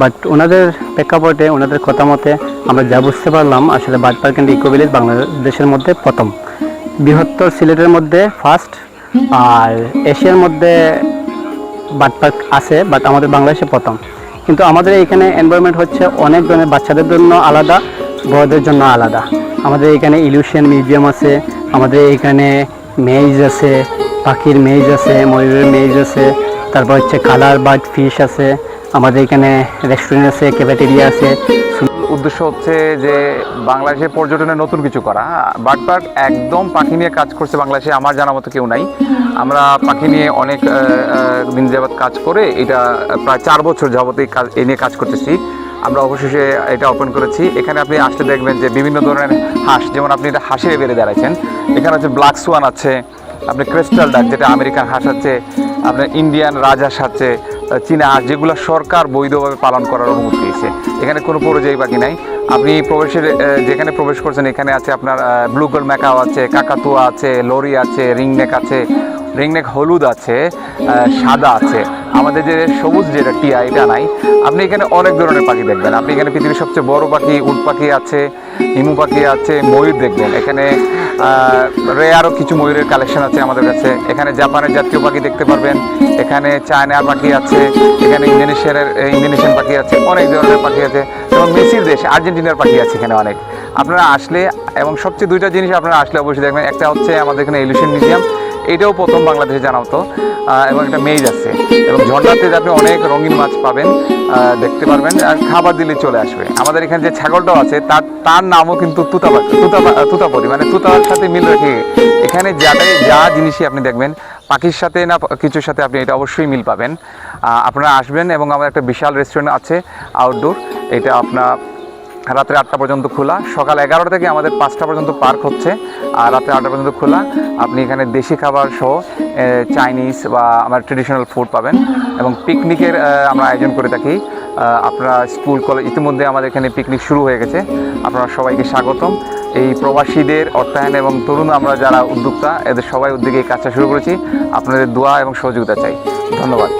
But ওনাদের প্রেক্ষাপটে ওনাদের কথা মতে আমরা যা বুঝতে পারলাম, আসলে bird park and eco village বাংলাদেশের মধ্যে প্রথম, বৃহত্তর সিলেটের মধ্যে ফার্স্ট, আর এশিয়ার মধ্যে বার্ড পার্ক আছে বাট আমাদের বাংলাদেশে প্রথম। কিন্তু আমাদের এখানে এনভায়রনমেন্ট হচ্ছে অনেক ধরনের, বাচ্চাদের জন্য আলাদা, বড়দের জন্য আলাদা। আমাদের এখানে ইলিউশন মিউজিয়াম আছে, আমাদের এখানে মেজ আছে, পাখির মেজ আছে, ময়ূরের মেজ আছে, তারপর হচ্ছে কালার বার্ড ফিশ আছে, আমাদের এখানে রেস্টুরেন্ট আছে, ক্যাফেটেরিয়া আছে। উদ্দেশ্য হচ্ছে যে বাংলাদেশের পর্যটনে নতুন কিছু করা। বার্ড পার্ক একদম পাখি নিয়ে কাজ করছে বাংলাদেশে আমার জানা মতো কেউ নাই। আমরা পাখি নিয়ে অনেক দিন যাবৎ কাজ করে, এটা প্রায় 4 বছর যাবত এই নিয়ে কাজ করতেছি। আমরা অবশেষে এটা ওপেন করেছি। এখানে আপনি আসলে দেখবেন যে বিভিন্ন ধরনের হাঁস, যেমন আপনি এটা হাঁসের বেড়ে দাঁড়াচ্ছেন, এখানে হচ্ছে ব্ল্যাক সোয়ান আছে, আপনি ক্রিস্টাল ডাক যেটা আমেরিকান হাঁস আছে, আপনার ইন্ডিয়ান রাজহাঁস আছে, চীনা হাঁস, যেগুলো সরকার বৈধভাবে পালন করার অনুমতি দিয়েছে। এখানে কোনো পরিযায়ী পাখি নাই। আপনি যেখানে প্রবেশ করছেন এখানে আছে আপনার ব্লু গোল্ড ম্যাকাও আছে, কাকাতুয়া আছে, লরি আছে, রিংনেক আছে, রিংনেক হলুদ আছে, সাদা আছে। আমাদের যে সবুজ যেটা টিয়া, এটা নাই। আপনি এখানে অনেক ধরনের পাখি দেখবেন। আপনি এখানে পৃথিবীর সবচেয়ে বড় পাখি উট পাখি আছে, হিমু পাখি আছে, ময়ূর দেখবেন। এখানে আরও কিছু ময়ূরের কালেকশন আছে আমাদের কাছে। এখানে জাপানের জাতীয় পাখি দেখতে পারবেন, এখানে চায়নার পাখি আছে, এখানে ইন্দোনেশিয়ান পাখি আছে, অনেক ধরনের পাখি আছে, এবং মেসির দেশ আর্জেন্টিনার পাখি আছে এখানে অনেক। আপনারা আসলে, এবং সবচেয়ে 2টা জিনিস আপনারা আসলে অবশ্যই দেখবেন। একটা হচ্ছে আমাদের এখানে ইলিউশন মিউজিয়াম, এটাও প্রথম বাংলাদেশে জানা হতো, এবং একটা মেজ আছে, এবং ঝর্ণাতে আপনি অনেক রঙিন মাছ পাবেন, দেখতে পারবেন, আর খাবার দিলে চলে আসবে। আমাদের এখানে যে ছাগলটাও আছে তার নামও কিন্তু তুতাপরি, মানে তুতার সাথে মিল রেখে। এখানে যা জিনিসই আপনি দেখবেন পাখির সাথে না কিছুর সাথে, আপনি এটা অবশ্যই মিল পাবেন। আপনারা আসবেন, এবং আমাদের একটা বিশাল রেস্টুরেন্ট আছে আউটডোর, এটা আপনার রাত্রে 8টা পর্যন্ত খোলা। সকাল 11টা থেকে আমাদের 5টা পর্যন্ত পার্ক হচ্ছে, আর রাত্রে 8টা পর্যন্ত খোলা। আপনি এখানে দেশি খাবার সহ চাইনিজ বা আমার ট্রেডিশনাল ফুড পাবেন, এবং পিকনিকের আমরা আয়োজন করে থাকি। আপনারা স্কুল কলেজ, ইতিমধ্যে আমাদের এখানে পিকনিক শুরু হয়ে গেছে। আপনারা সবাইকে স্বাগতম। এই প্রবাসীদের অর্থায়ন এবং তরুণ আমরা যারা উদ্যোক্তা, এদের সবাই উদ্যোগে এই কাজটা শুরু করেছি। আপনাদের দোয়া এবং সহযোগিতা চাই। ধন্যবাদ।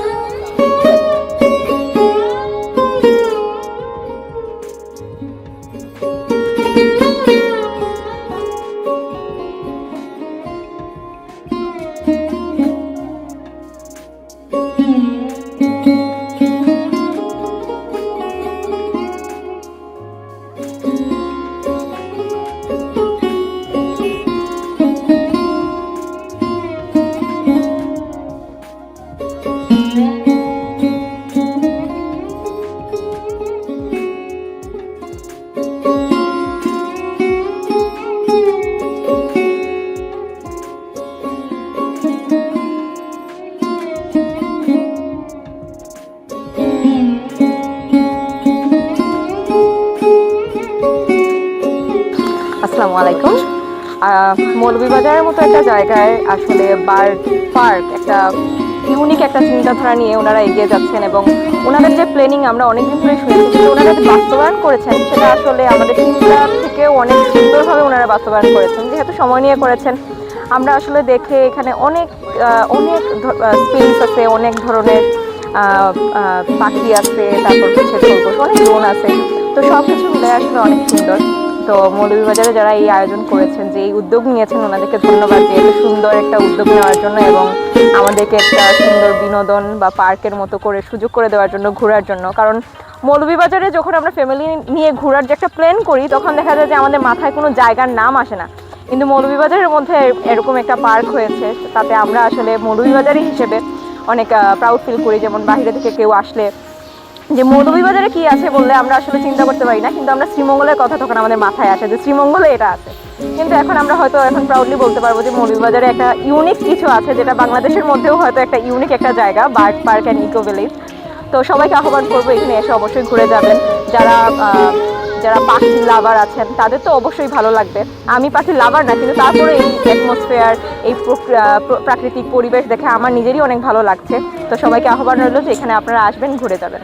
আসসালামু আলাইকুম। মৌলভীবাজারের মতো একটা জায়গায় আসলে বার্ড পার্ক একটা ইউনিক একটা চিন্তাধারা নিয়ে ওনারা এগিয়ে যাচ্ছেন, এবং ওনাদের যে প্ল্যানিং আমরা অনেকদিন ধরে শুনেছি, কিন্তু ওনারা যে বাস্তবায়ন করেছেন সেটা আসলে আমাদের চিন্তা থেকেও অনেক সুন্দরভাবে ওনারা বাস্তবায়ন করেছেন। যেহেতু সময় নিয়ে করেছেন, আমরা আসলে দেখে এখানে অনেক স্পেস আছে, অনেক ধরনের পাখি আছে, তারপর হচ্ছে খরগোশ, অনেক ড্রোন আছে। তো সব কিছু মিলে আসলে অনেক সুন্দর। তো মৌলভীবাজারে যারা এই আয়োজন করেছেন, যে এই উদ্যোগ নিয়েছেন, ওনাদেরকে ধন্যবাদ যে এত সুন্দর একটা উদ্যোগ নেওয়ার জন্য, এবং আমাদেরকে একটা সুন্দর বিনোদন বা পার্কের মতো করে সুযোগ করে দেওয়ার জন্য, ঘোরার জন্য। কারণ মৌলভীবাজারে যখন আমরা ফ্যামিলি নিয়ে ঘোরার যে একটা প্ল্যান করি, তখন দেখা যায় যে আমাদের মাথায় কোনো জায়গার নাম আসে না। কিন্তু মৌলভীবাজারের মধ্যে এরকম একটা পার্ক হয়েছে, তাতে আমরা আসলে মৌলভীবাজারি হিসেবে অনেক প্রাউড ফিল করি। যেমন বাইরে থেকে কেউ আসলে যে মৌলভীবাজারে কি আছে বললে আমরা আসলে চিন্তা করতে পারি না, কিন্তু আমরা শ্রীমঙ্গলের কথা তখন আমাদের মাথায় আসে যে শ্রীমঙ্গলে এটা আছে। কিন্তু এখন আমরা হয়তো প্রাউডলি বলতে পারবো যে মৌলভীবাজারে একটা ইউনিক কিছু আছে, যেটা বাংলাদেশের মধ্যেও হয়তো একটা ইউনিক একটা জায়গা, bird park and eco village. তো সবাইকে আহ্বান করবো এখানে এসে অবশ্যই ঘুরে যাবেন। যারা পাখি লাভার আছেন তাদের তো অবশ্যই ভালো লাগবে। আমি পাখি লাভার না, কিন্তু তারপরে এই অ্যাটমসফিয়ার, এই প্রাকৃতিক পরিবেশ দেখে আমার নিজেরই অনেক ভালো লাগছে। তো সবাইকে আহ্বান রইল যে এখানে আপনারা আসবেন, ঘুরে যাবেন।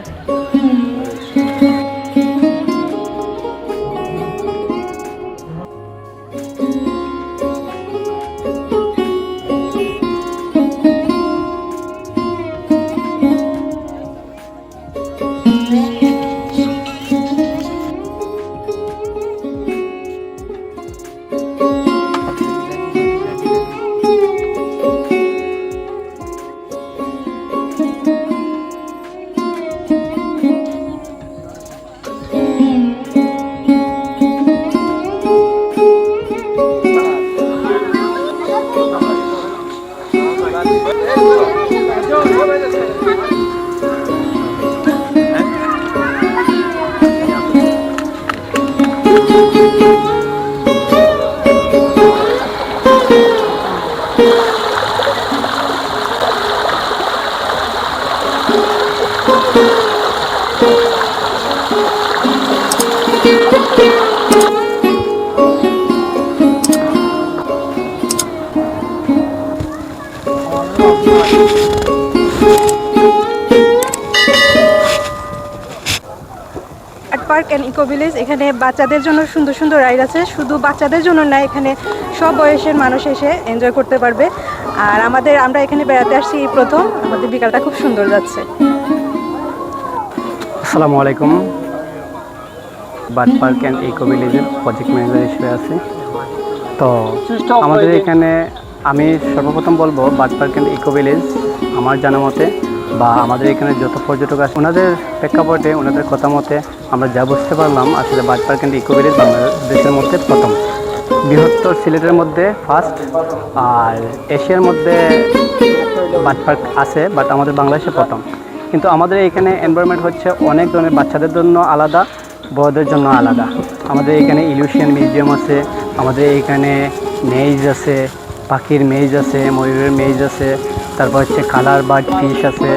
পার্ক অ্যান্ড ইকো ভিলেজ, এখানে বাচ্চাদের জন্য সুন্দর সুন্দর রাইড আছে। শুধু বাচ্চাদের জন্য না, এখানে সব বয়সের মানুষ এসে এনজয় করতে পারবে। আর আমরা এখানে বেড়াতে আসছি এই প্রথম, আমাদের বিকালটা খুব সুন্দর যাচ্ছে। আসসালামু আলাইকুম। বার্ড পার্ক অ্যান্ড ইকো ভিলেজের প্রজেক্ট ম্যানেজার হিসেবে আছি। তো আমাদের এখানে আমি সর্বপ্রথম বলবো, bird park and eco village আমার জানা মতে বা আমাদের এখানে যত পর্যটক আছে ওনাদের প্রেক্ষাপটে, ওনাদের কথা মতে আমরা যা বুঝতে পারলাম, আসলে bird park and eco village বাংলাদেশের মধ্যে প্রথম, বৃহত্তর সিলেটের মধ্যে ফার্স্ট, আর এশিয়ার মধ্যে বার্ড পার্ক আছে, বাট আমাদের বাংলাদেশে প্রথম। কিন্তু আমাদের এখানে এনভায়রনমেন্ট হচ্ছে অনেক ধরনের, বাচ্চাদের জন্য আলাদা, বড়দের জন্য আলাদা। আমাদের এখানে ইলিউশন মিউজিয়াম আছে, আমাদের এখানে মেজ আছে, পাখির মেজ আছে, ময়ূরের মেজ আছে, তারপর হচ্ছে কালার বার্ড ফিশ আছে,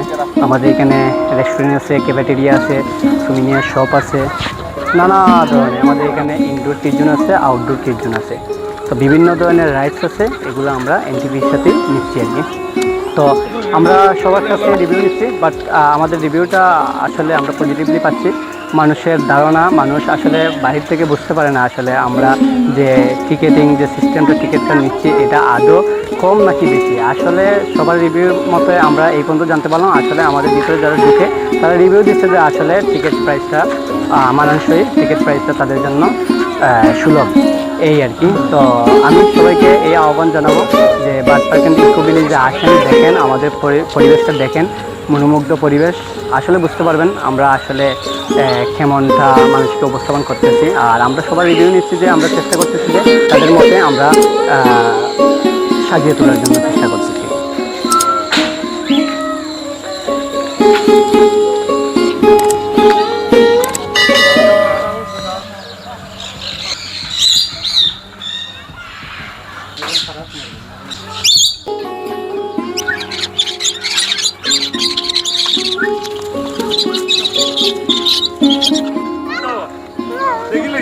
আমাদের এখানে রেস্টুরেন্ট আছে, ক্যাফেটেরিয়া আছে, সুমিনিয়ার শপ আছে, নানা ধরনের। আমাদের এখানে ইনডোর কিডজন আছে, আউটডোর কিডজন আছে। তো বিভিন্ন ধরনের রাইডস আছে, এগুলো আমরা এনটিভির সাথে নিচ্ছি আর কি। তো আমরা সবার কাছে রিভিউ নিচ্ছি, বাট আমাদের রিভিউটা আসলে আমরা পজিটিভলি পাচ্ছি। মানুষের ধারণা, মানুষ আসলে বাহির থেকে বুঝতে পারে না আসলে আমরা যে টিকেটিং যে সিস্টেমটা, টিকিটটা নিচ্ছি, এটা আদৌ কম নাকি বেশি। আসলে সবার রিভিউর মতে আমরা এই পর্যন্ত জানতে পারলাম, আসলে আমাদের ভিতরে যারা ঢুকে তারা রিভিউ দিচ্ছে যে আসলে টিকিট প্রাইসটা মানানসই, টিকিট প্রাইসটা তাদের জন্য সুলভ, এই আর কি। তো আমি সবাইকে এই আহ্বান জানাবো যে বার্ড পার্ক অ্যান্ড ইকো ভিলেজে আসেন, দেখেন আমাদের পরিবেশটা, দেখেন মনোমুগ্ধ পরিবেশ, আসলে বুঝতে পারবেন আমরা আসলে কেমনটা মানুষকে উপস্থাপন করতেছি। আর আমরা সবার রিভিউ নিচ্ছি যে আমরা চেষ্টা করতেছি যে তাদের মধ্যে আমরা সাজিয়ে তোলার জন্য চেষ্টা করতেছি। দেখিলে